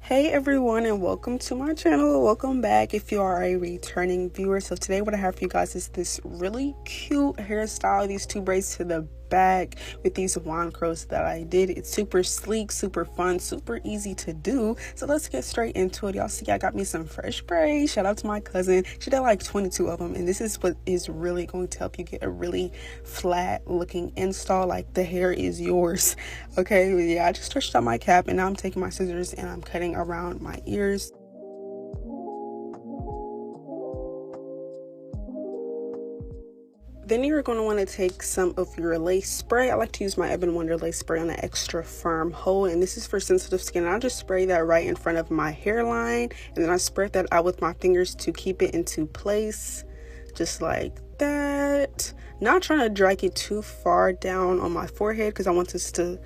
Hey everyone, and welcome to my channel. Welcome back if you are a returning viewer. So today what I have for you guys is this really cute hairstyle, these two braids to the back with these wand curls that I did. It's super sleek, super fun, super easy to do. So let's get straight into it. Y'all see I got me some fresh braids. Shout out to my cousin. She did like 22 of them, and this is what is really going to help you get a really flat looking install. Like, the hair is yours. Okay, yeah, I just stretched out my cap, and now I'm taking my scissors and I'm cutting around my ears. Then you're going to want to take some of your lace spray. I like to use my Ebon Wonder lace spray on an extra firm hold, and this is for sensitive skin. I'll just spray that right in front of my hairline, and then I spread that out with my fingers to keep it into place, just like that. Not trying to drag it too far down on my forehead because I want this to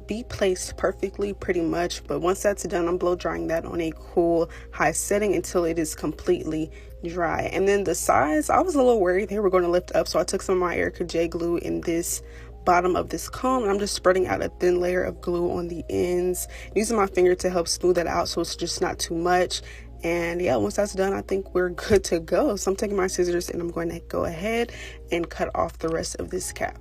be placed perfectly pretty much. But once that's done, I'm blow drying that on a cool high setting until it is completely dry. And then the sides, I was a little worried they were going to lift up, so I took some of my Erica J glue in this bottom of this comb, and I'm just spreading out a thin layer of glue on the ends, using my finger to help smooth that out so it's just not too much. And yeah, once that's done, I think we're good to go. So I'm taking my scissors and I'm going to go ahead and cut off the rest of this cap.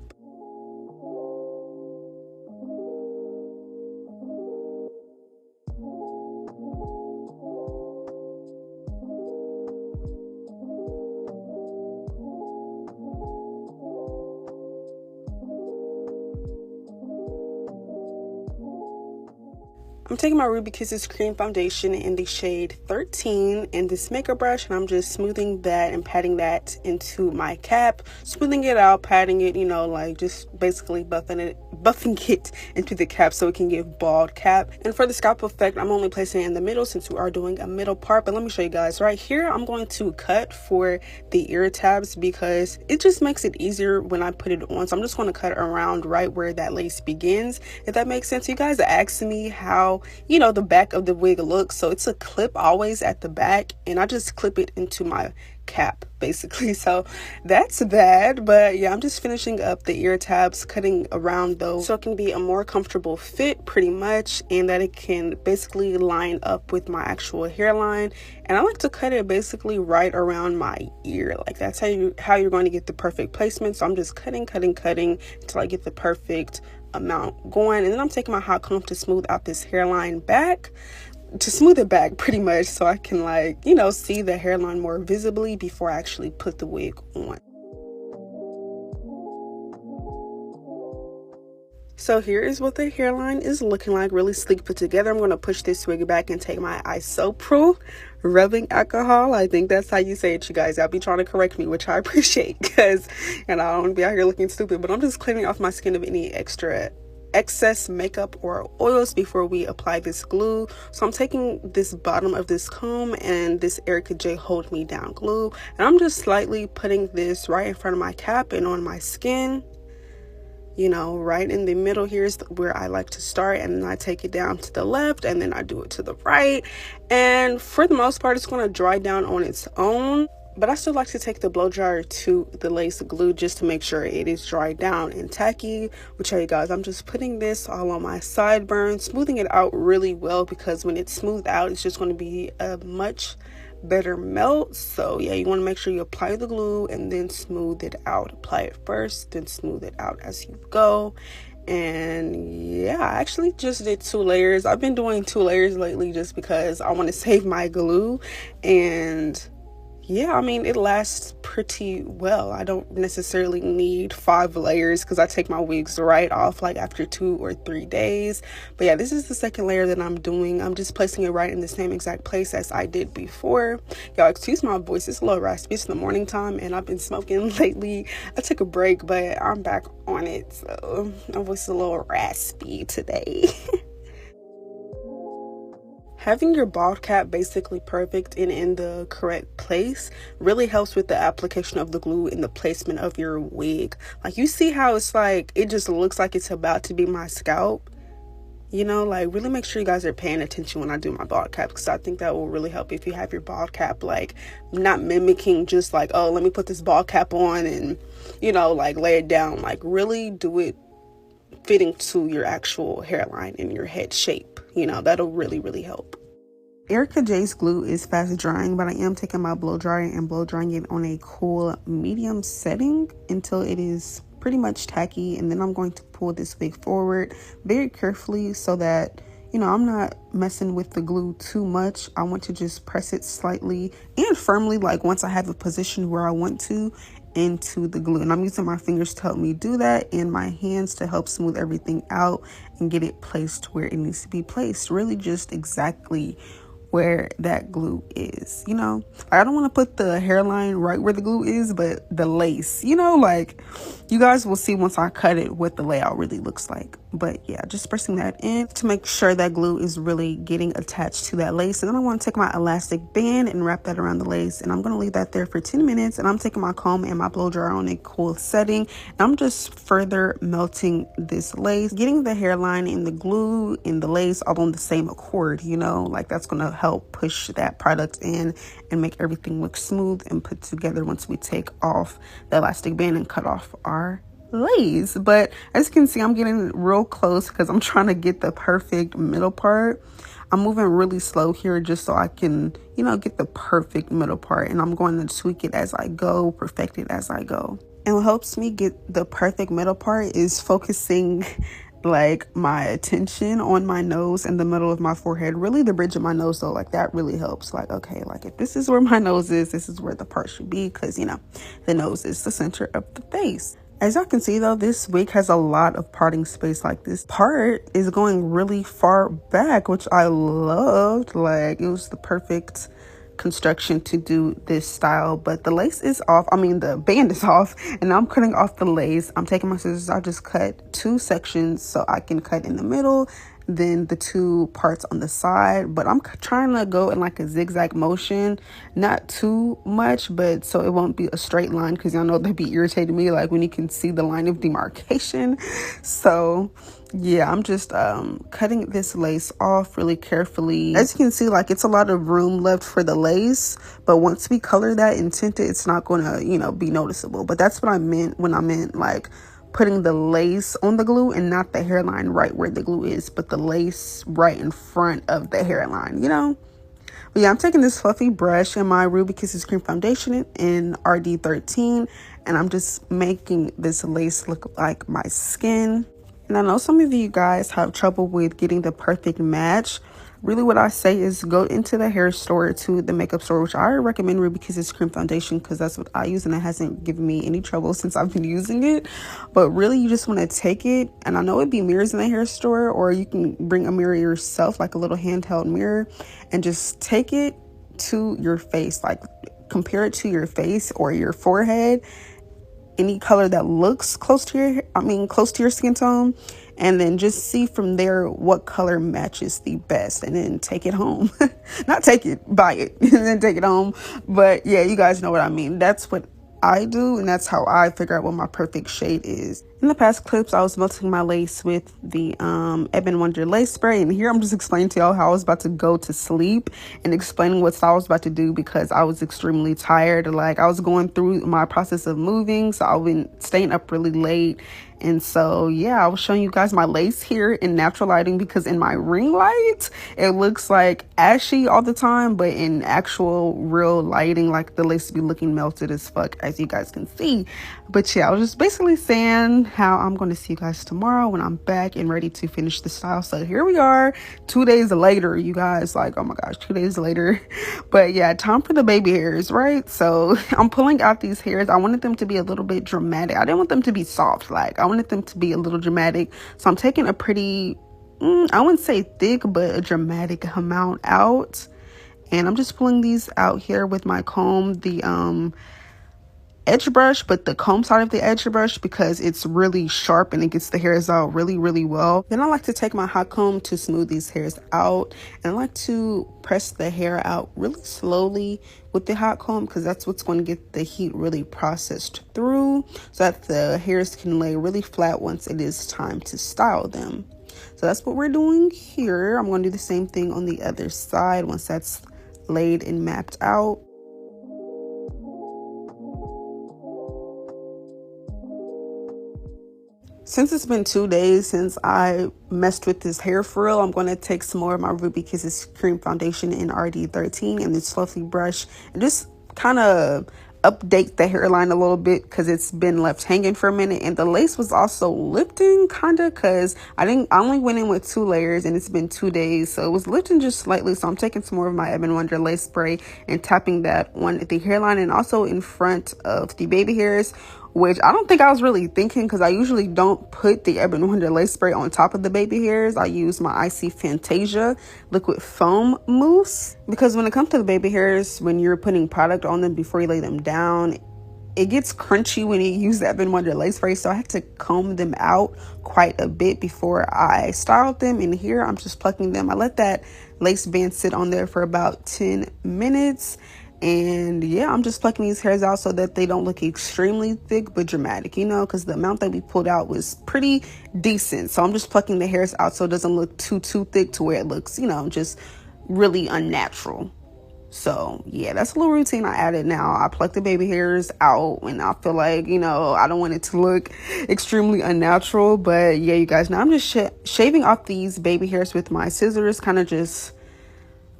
I'm taking my Ruby Kisses cream foundation in the shade 13 and this makeup brush, and I'm just smoothing that and patting that into my cap, smoothing it out, patting it, you know, like just basically buffing it into the cap so it can give bald cap. And for the scalp effect, I'm only placing it in the middle since we are doing a middle part. But let me show you guys right here. I'm going to cut for the ear tabs because it just makes it easier when I put it on. So I'm just going to cut around right where that lace begins, if that makes sense. You guys asked me how, you know, the back of the wig looks. So it's a clip always at the back, and I just clip it into my cap basically. So that's that. But yeah, I'm just finishing up the ear tabs, cutting around those so it can be a more comfortable fit pretty much, and that it can basically line up with my actual hairline. And I like to cut it basically right around my ear. Like, that's how you're going to get the perfect placement. So I'm just cutting until I get the perfect amount going. And then I'm taking my hot comb to smooth out this hairline back, to smooth it back pretty much, so I can, like, you know, see the hairline more visibly before I actually put the wig on. So here is what the hairline is looking like, really sleek, put together. I'm going to push this wig back and take my Isopro rubbing alcohol. I think that's how you say it, you guys. I'll be trying to correct me, which I appreciate, because, you know, I don't want to be out here looking stupid. But I'm just cleaning off my skin of any excess makeup or oils before we apply this glue. So I'm taking this bottom of this comb and this Erica J Hold Me Down glue, and I'm just slightly putting this right in front of my cap and on my skin. You know, right in the middle here is where I like to start, and then I take it down to the left, and then I do it to the right. And for the most part, it's going to dry down on its own. But I still like to take the blow dryer to the lace glue just to make sure it is dried down and tacky. Which, hey guys, I'm just putting this all on my sideburns, smoothing it out really well, because when it's smoothed out, it's just going to be a much better melt. So yeah, you want to make sure you apply the glue and then smooth it out. Apply it first, then smooth it out as you go. And yeah, I actually just did 2 layers. I've been doing 2 layers lately just because I want to save my glue. And yeah, I mean, it lasts pretty well. I don't necessarily need 5 layers because I take my wigs right off like after 2 or 3 days. But yeah, this is the second layer that I'm doing. I'm just placing it right in the same exact place as I did before. Y'all excuse my voice, it's a little raspy. It's the morning time and I've been smoking lately. I took a break, but I'm back on it, so my voice is a little raspy today. Having your bald cap basically perfect and in the correct place really helps with the application of the glue and the placement of your wig. Like, you see how it's like, it just looks like it's about to be my scalp. You know, like, really make sure you guys are paying attention when I do my bald cap, because I think that will really help if you have your bald cap, like, not mimicking just like, oh, let me put this bald cap on and, you know, like, lay it down. Like, really do it fitting to your actual hairline and your head shape. You know, that'll really, really help. Erica J's glue is fast drying, but I am taking my blow dryer and blow drying it on a cool medium setting until it is pretty much tacky. And then I'm going to pull this wig forward very carefully so that, you know, I'm not messing with the glue too much. I want to just press it slightly and firmly, like once I have a position where I want to, into the glue. And I'm using my fingers to help me do that and my hands to help smooth everything out and get it placed where it needs to be placed. Really just exactly where that glue is, you know. I don't want to put the hairline right where the glue is, but the lace, you know, like you guys will see once I cut it what the layout really looks like. But yeah, just pressing that in to make sure that glue is really getting attached to that lace. And then I want to take my elastic band and wrap that around the lace, and I'm going to leave that there for 10 minutes. And I'm taking my comb and my blow dryer on a cool setting, and I'm just further melting this lace, getting the hairline and the glue and the lace all on the same accord, you know, like that's going to help push that product in and make everything look smooth and put together once we take off the elastic band and cut off our lace. But as you can see, I'm getting real close because I'm trying to get the perfect middle part. I'm moving really slow here just so I can, you know, get the perfect middle part, and I'm going to tweak it as I go, perfect it as I go. And what helps me get the perfect middle part is focusing like my attention on my nose and the middle of my forehead, really the bridge of my nose though. Like that really helps. Like, okay, like if this is where my nose is, this is where the part should be, because you know the nose is the center of the face. As y'all can see though, this wig has a lot of parting space. Like this part is going really far back, which I loved. Like it was the perfect construction to do this style. But the lace is off, I mean the band is off, and now I'm cutting off the lace. I'm taking my scissors. I just cut 2 sections so I can cut in the middle, then the 2 parts on the side. But I'm trying to go in like a zigzag motion, not too much, but so it won't be a straight line, because y'all know that'd be irritating me, like when you can see the line of demarcation. So yeah, I'm just cutting this lace off really carefully. As you can see, like it's a lot of room left for the lace, but once we color that and tint it, it's not gonna, you know, be noticeable. But that's what I meant when I meant like putting the lace on the glue and not the hairline right where the glue is, but the lace right in front of the hairline, you know. But yeah, I'm taking this fluffy brush in my Ruby Kisses Cream Foundation in RD13, and I'm just making this lace look like my skin. And I know some of you guys have trouble with getting the perfect match. Really what I say is go into the hair store, to the makeup store, which I recommend Ruby Kisses Cream Foundation because that's what I use, and it hasn't given me any trouble since I've been using it. But really you just want to take it, and I know it'd be mirrors in the hair store, or you can bring a mirror yourself, like a little handheld mirror, and just take it to your face, like compare it to your face or your forehead, any color that looks close to your skin tone, and then just see from there what color matches the best, and then take it home. Not take it, buy it and then take it home, but yeah, you guys know what I mean. That's what I do, and that's how I figure out what my perfect shade is. In the past clips, I was melting my lace with the Ebon Wonder lace spray, and here I'm just explaining to y'all how I was about to go to sleep and explaining what style I was about to do because I was extremely tired. Like I was going through my process of moving, so I've been staying up really late. And so yeah, I was showing you guys my lace here in natural lighting, because in my ring light it looks like ashy all the time, but in actual real lighting, like the lace be looking melted as fuck, as you guys can see. But yeah, I was just basically saying how I'm going to see you guys tomorrow when I'm back and ready to finish the style. So here we are 2 days later, you guys. Like, oh my gosh, 2 days later. But yeah, time for the baby hairs, right? So I'm pulling out these hairs. I wanted them to be a little bit dramatic. I didn't want them to be soft. Like I wanted them to be a little dramatic. So I'm taking a pretty, I wouldn't say thick, but a dramatic amount out. And I'm just pulling these out here with my comb, the edge brush, but the comb side of the edge brush, because it's really sharp and it gets the hairs out really, really well. Then I like to take my hot comb to smooth these hairs out, and I like to press the hair out really slowly with the hot comb, because that's what's going to get the heat really processed through, so that the hairs can lay really flat once it is time to style them. So that's what we're doing here. I'm going to do the same thing on the other side once that's laid and mapped out. Since it's been 2 days since I messed with this hair for real, I'm going to take some more of my Ruby Kisses Cream Foundation in RD13 and this fluffy brush and just kind of update the hairline a little bit because it's been left hanging for a minute. And the lace was also lifting kind of because I only went in with 2 layers and it's been 2 days, so it was lifting just slightly. So I'm taking some more of my Ebon Wonder lace spray and tapping that on the hairline and also in front of the baby hairs, which I don't think I was really thinking because I usually don't put the Ebon Wonder lace spray on top of the baby hairs. I use my Icy Fantasia liquid foam mousse because when it comes to the baby hairs, when you're putting product on them before you lay them down, it gets crunchy when you use the Ebon Wonder lace spray, so I had to comb them out quite a bit before I styled them. And here I'm just plucking them. I let that lace band sit on there for about 10 minutes. And yeah, I'm just plucking these hairs out so that they don't look extremely thick but dramatic, you know, because the amount that we pulled out was pretty decent. So I'm just plucking the hairs out so it doesn't look too thick to where it looks, you know, just really unnatural. So yeah, that's a little routine I added now. I pluck the baby hairs out when I feel like, you know, I don't want it to look extremely unnatural. But yeah, you guys, now I'm just shaving off these baby hairs with my scissors, kind of just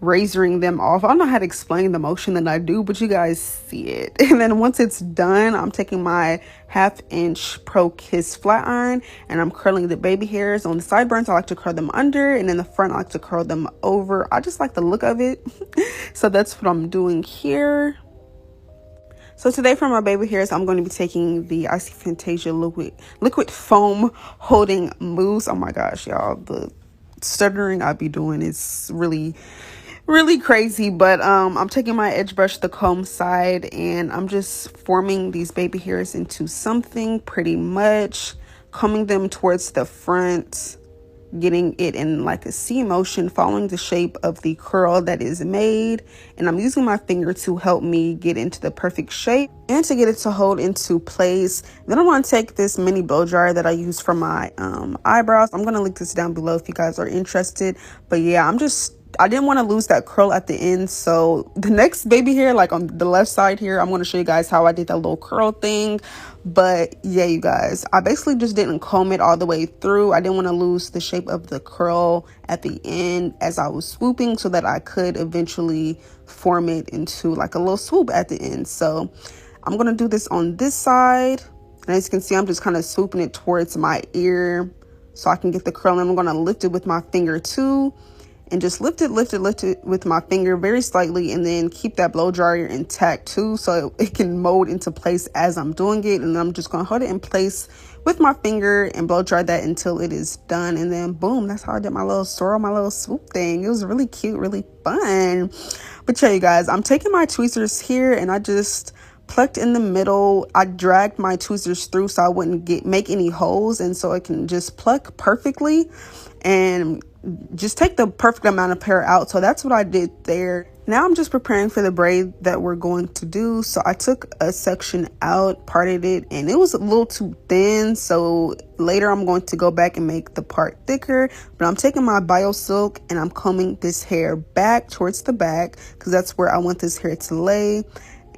razoring them off. I don't know how to explain the motion that I do, but you guys see it. And then once it's done, I'm taking my 1/2 inch Pro Kiss flat iron and I'm curling the baby hairs. On the sideburns, I like to curl them under, and in the front, I like to curl them over. I just like the look of it. So that's what I'm doing here. So today for my baby hairs, I'm going to be taking the Icy Fantasia liquid foam holding mousse. Oh my gosh, y'all, the stuttering I be doing is really crazy. But I'm taking my edge brush, the comb side, and I'm just forming these baby hairs into something, pretty much combing them towards the front, getting it in like a C motion, following the shape of the curl that is made. And I'm using my finger to help me get into the perfect shape and to get it to hold into place. Then I want to take this mini blow dryer that I use for my eyebrows. I'm going to link this down below if you guys are interested. But yeah, I didn't want to lose that curl at the end. So the next baby hair, like on the left side here, I'm going to show you guys how I did that little curl thing. But yeah, you guys, I basically just didn't comb it all the way through. I didn't want to lose the shape of the curl at the end as I was swooping, so that I could eventually form it into like a little swoop at the end. So I'm going to do this on this side. And as you can see, I'm just kind of swooping it towards my ear so I can get the curl. And I'm going to lift it with my finger too. And just lift it with my finger very slightly, and then keep that blow dryer intact too, so it can mold into place as I'm doing it. And I'm just going to hold it in place with my finger and blow dry that until it is done. And then boom, that's how I did my little swirl, my little swoop thing. It was really cute, really fun. But yeah, you guys, I'm taking my tweezers here and I just plucked in the middle. I dragged my tweezers through so I wouldn't make any holes, and so I can just pluck perfectly and just take the perfect amount of hair out. So that's what I did there. Now I'm just preparing for the braid that we're going to do. So I took a section out, parted it, and it was a little too thin. So later I'm going to go back and make the part thicker. But I'm taking my Bio Silk and I'm combing this hair back towards the back because that's where I want this hair to lay.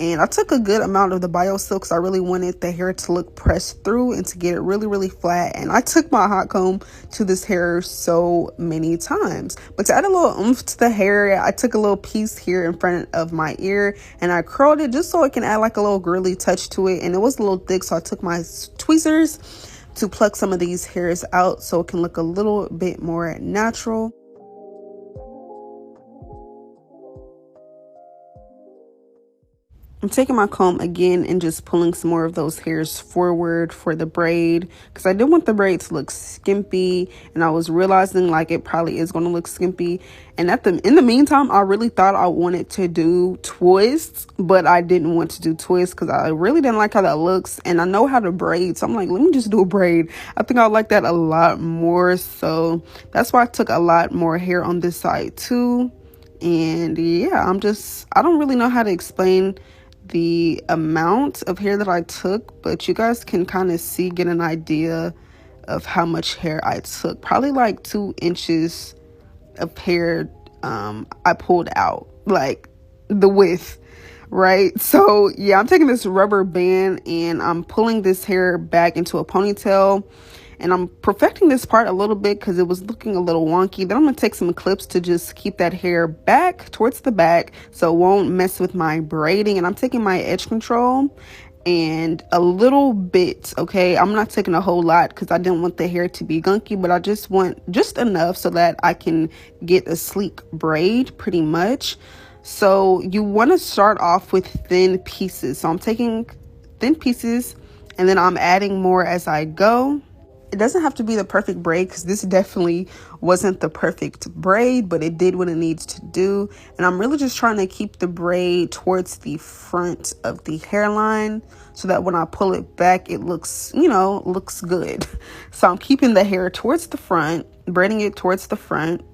And I took a good amount of the Bio Silk because I really wanted the hair to look pressed through and to get it really flat. And I took my hot comb to this hair so many times. But to add a little oomph to the hair, I took a little piece here in front of my ear and I curled it just so it can add like a little girly touch to it. And it was a little thick, so I took my tweezers to pluck some of these hairs out so it can look a little bit more natural. I'm taking my comb again and just pulling some more of those hairs forward for the braid because I didn't want the braid to look skimpy, and I was realizing like it probably is going to look skimpy. And in the meantime, I really thought I wanted to do twists, but I didn't want to do twists because I really didn't like how that looks, and I know how to braid, so I'm like, let me just do a braid. I think I like that a lot more, so that's why I took a lot more hair on this side too. And yeah, I don't really know how to explain the amount of hair that I took, but you guys can kind of get an idea of how much hair I took. Probably like 2 inches of hair I pulled out, like the width, right? So yeah, I'm taking this rubber band and I'm pulling this hair back into a ponytail. And I'm perfecting this part a little bit because it was looking a little wonky. Then I'm going to take some clips to just keep that hair back towards the back so it won't mess with my braiding. And I'm taking my edge control and a little bit, okay? I'm not taking a whole lot because I didn't want the hair to be gunky, but I just want just enough so that I can get a sleek braid pretty much. So you want to start off with thin pieces. So I'm taking thin pieces and then I'm adding more as I go. It doesn't have to be the perfect braid because this definitely wasn't the perfect braid, but it did what it needs to do. And I'm really just trying to keep the braid towards the front of the hairline so that when I pull it back, it looks, you know, looks good. So I'm keeping the hair towards the front, braiding it towards the front.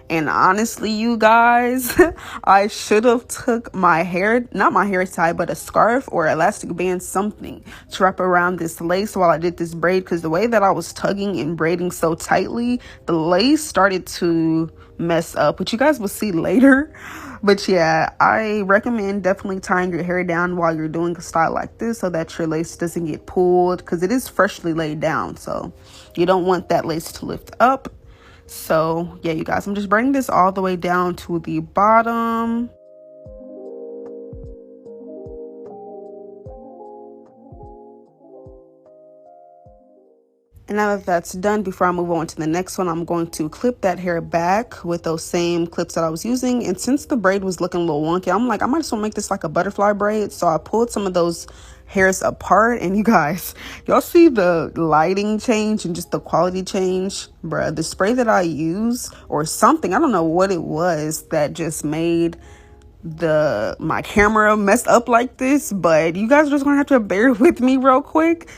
And honestly, you guys, I should have took my hair, not my hair tie, but a scarf or elastic band, something to wrap around this lace while I did this braid, because the way that I was tugging and braiding so tightly, the lace started to mess up, which you guys will see later. But yeah, I recommend definitely tying your hair down while you're doing a style like this so that your lace doesn't get pulled, because it is freshly laid down, so you don't want that lace to lift up. So yeah, you guys, I'm just bringing this all the way down to the bottom. And now that that's done, before I move on to the next one, I'm going to clip that hair back with those same clips that I was using. And since the braid was looking a little wonky, I'm like, I might as well make this like a butterfly braid. So I pulled some of those hairs apart, and you guys, y'all see the lighting change and just the quality change, bruh. The spray that I use or something, I don't know what it was that just made my camera messed up like this, but you guys are just gonna have to bear with me real quick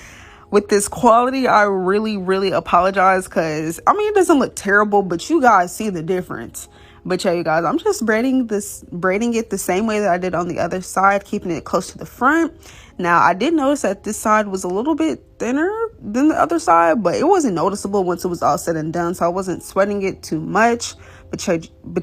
with this quality. I really apologize, because I mean, it doesn't look terrible, but you guys see the difference. But yeah, you guys, I'm just braiding it the same way that I did on the other side, keeping it close to the front. Now, I did notice that this side was a little bit thinner than the other side, but it wasn't noticeable once it was all said and done, so I wasn't sweating it too much. But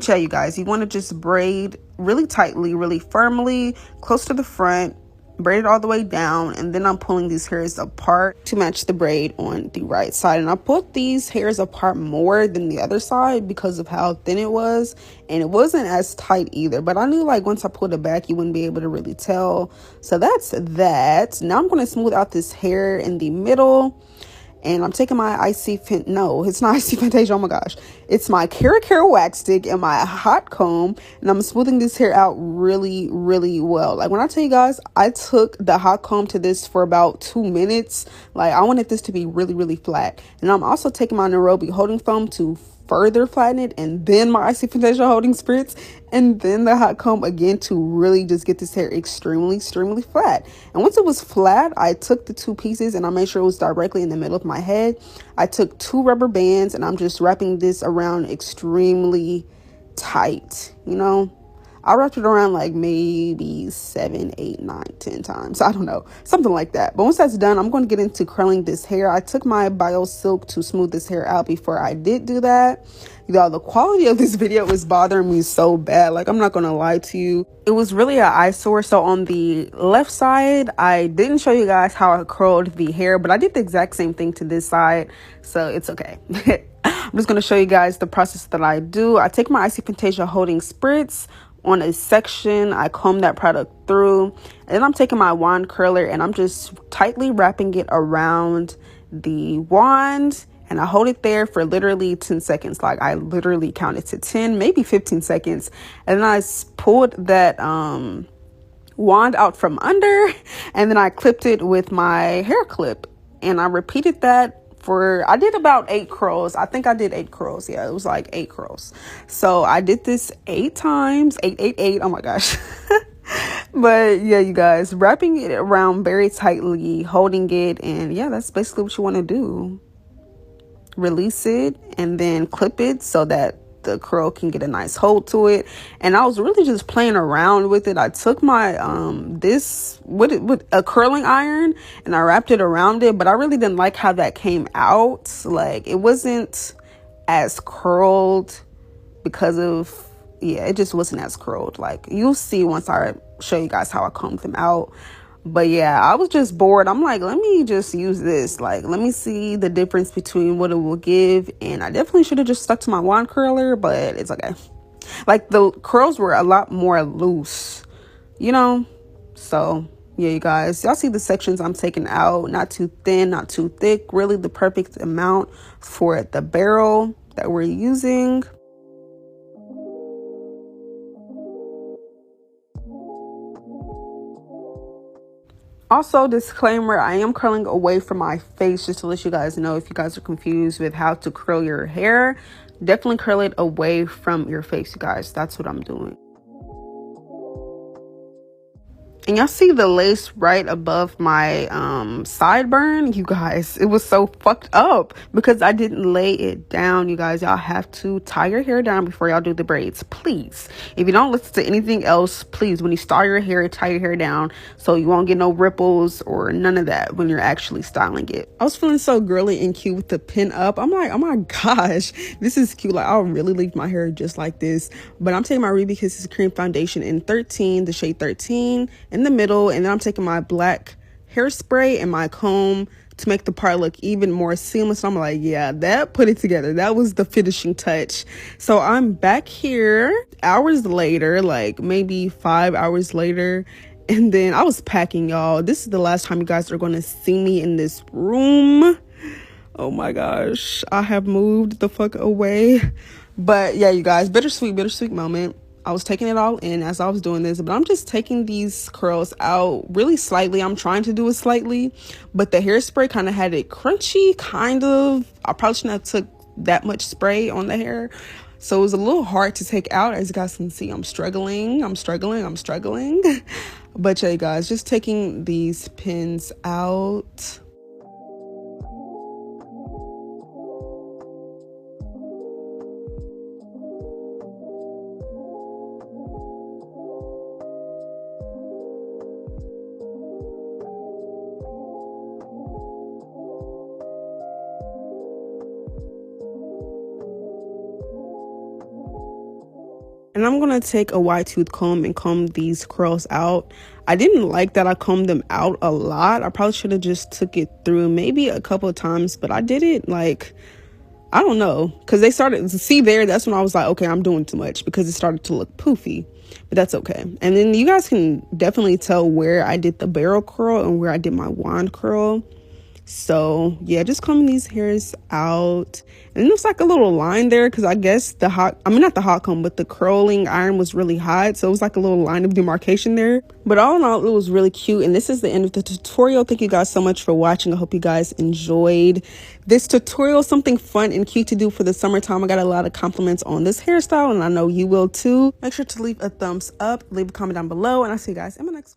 yeah, you guys, you want to just braid really tightly, really firmly, close to the front, braid it all the way down, and then I'm pulling these hairs apart to match the braid on the right side. And I pulled these hairs apart more than the other side because of how thin it was, and it wasn't as tight either, but I knew like once I pulled it back you wouldn't be able to really tell. So that's that. Now I'm going to smooth out this hair in the middle. And I'm taking my no, it's not Icy Fantasia, oh my gosh. It's my Cara wax stick and my hot comb, and I'm smoothing this hair out really well. Like when I tell you guys, I took the hot comb to this for about 2 minutes. Like I wanted this to be really flat. And I'm also taking my Nairobi holding foam to further flatten it, and then my Icy Fantasia holding spritz, and then the hot comb again to really just get this hair extremely flat. And once it was flat, I took the two pieces and I made sure it was directly in the middle of my head. I took 2 rubber bands and I'm just wrapping this around extremely tight. You know, I wrapped it around like maybe 7, 8, 9, 10 times. I don't know, something like that. But once that's done, I'm going to get into curling this hair. I took my Bio Silk to smooth this hair out before I did do that. Y'all, the quality of this video is bothering me so bad. Like, I'm not going to lie to you. It was really an eyesore. So on the left side, I didn't show you guys how I curled the hair, but I did the exact same thing to this side. So it's okay. I'm just going to show you guys the process that I do. I take my Icy Fantasia holding spritz on a section, I comb that product through, and then I'm taking my wand curler and I'm just tightly wrapping it around the wand, and I hold it there for literally 10 seconds. Like I literally counted to 10, maybe 15 seconds, and then I pulled that wand out from under, and then I clipped it with my hair clip, and I repeated that I did about 8 curls. I think I did 8 curls. Yeah, it was like 8 curls. So I did this 8 times, 8. Oh my gosh. But yeah, you guys, wrapping it around very tightly, holding it, and yeah, that's basically what you want to do. Release it and then clip it so that the curl can get a nice hold to it. And I was really just playing around with it. I took my with a curling iron and I wrapped it around it, but I really didn't like how that came out. Like it wasn't as curled because of, yeah, it just wasn't as curled. Like you'll see once I show you guys how I combed them out. But yeah, I was just bored. I'm like, let me just use this. Like, let me see the difference between what it will give. And I definitely should have just stuck to my wand curler, but it's okay. Like, the curls were a lot more loose, you know? So yeah, you guys, y'all see the sections I'm taking out. Not too thin, not too thick. Really the perfect amount for the barrel that we're using. Also, disclaimer, I am curling away from my face, just to let you guys know, if you guys are confused with how to curl your hair, definitely curl it away from your face, you guys. That's what I'm doing. And y'all see the lace right above my sideburn? You guys, it was so fucked up because I didn't lay it down. You guys, y'all have to tie your hair down before y'all do the braids, please. If you don't listen to anything else, please, when you style your hair, tie your hair down so you won't get no ripples or none of that when you're actually styling it. I was feeling so girly and cute with the pin up. I'm like, oh my gosh, this is cute. Like, I'll really leave my hair just like this. But I'm taking my Ruby Kisses cream foundation in 13, the shade 13, in the middle, and then I'm taking my black hairspray and my comb to make the part look even more seamless. I'm like, yeah, that put it together. That was the finishing touch. So I'm back here hours later, like maybe 5 hours later, and then I was packing, y'all. This is the last time you guys are going to see me in this room. Oh my gosh, I have moved the fuck away. But yeah, you guys, bittersweet moment. I was taking it all in as I was doing this, but I'm just taking these curls out really slightly. I'm trying to do it slightly, but the hairspray kind of had it crunchy, kind of. I probably shouldn't have took that much spray on the hair. So it was a little hard to take out. As you guys can see, I'm struggling. But yeah, you guys, just taking these pins out. And I'm going to take a wide tooth comb and comb these curls out. I didn't like that I combed them out a lot. I probably should have just took it through maybe a couple of times, but I did it like, I don't know, because they started to see there. That's when I was like, okay, I'm doing too much, because it started to look poofy, but that's okay. And then you guys can definitely tell where I did the barrel curl and where I did my wand curl. So yeah, just combing these hairs out, and it looks like a little line there because I guess not the hot comb, but the curling iron was really hot, so it was like a little line of demarcation there. But all in all, it was really cute. And this is the end of the tutorial. Thank you guys so much for watching. I hope you guys enjoyed this tutorial. Something fun and cute to do for the summertime. I got a lot of compliments on this hairstyle, and I know you will too. Make sure to leave a thumbs up, leave a comment down below, and I'll see you guys in my next one.